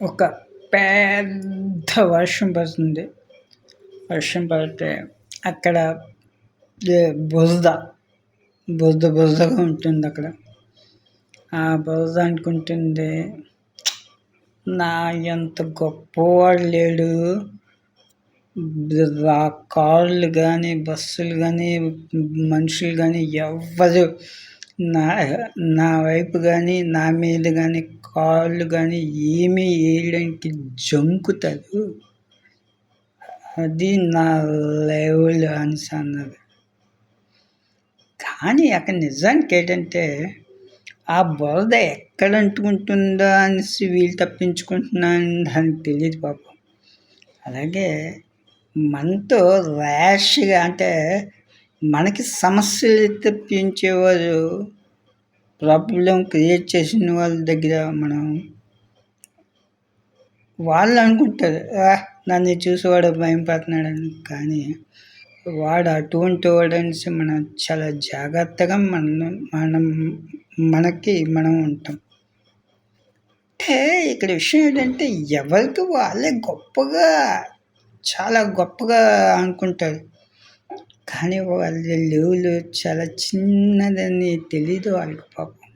ఒక పెద్ద వర్షం పడుతుంది. వర్షం పడితే అక్కడ ఏ బురద, బురదగా ఉంటుందక్కడ. ఆ బురద అనుకుంటుంది, నా ఎంత గొప్పవాడు లేడు. కార్లు కానీ, బస్సులు కానీ, మనుషులు కానీ ఎవ్వరు నా నా వైపు కానీ, నా మీద కానీ కాళ్ళు కానీ ఏమీ వేయడానికి జంకుతారు. అది నా లెవెల్ అనేసి అన్నది. కానీ అక్కడ నిజానికి ఏంటంటే, ఆ బురద ఎక్కడ అంటుకుంటుందో అనేసి వీళ్ళు తప్పించుకుంటున్నారని దానికి తెలియదు పాపం. అలాగే మనతో ర్యాష్గా, అంటే మనకి సమస్యలు తెప్పించేవారు, ప్రాబ్లం క్రియేట్ చేసిన వాళ్ళ దగ్గర వాళ్ళు అనుకుంటారు, నన్ను చూసి వాడు భయం పడుతున్నాడని. కానీ వాడు అటువంటి వాడనేసి మనం చాలా జాగ్రత్తగా మనం ఉంటాం. అంటే ఇక్కడ విషయం ఏంటంటే, ఎవరికి వాళ్ళే చాలా గొప్పగా అనుకుంటారు. కానీ వాళ్ళ లెవెల్ చాలా చిన్నదని తెలీదు వాళ్ళకి పాపం.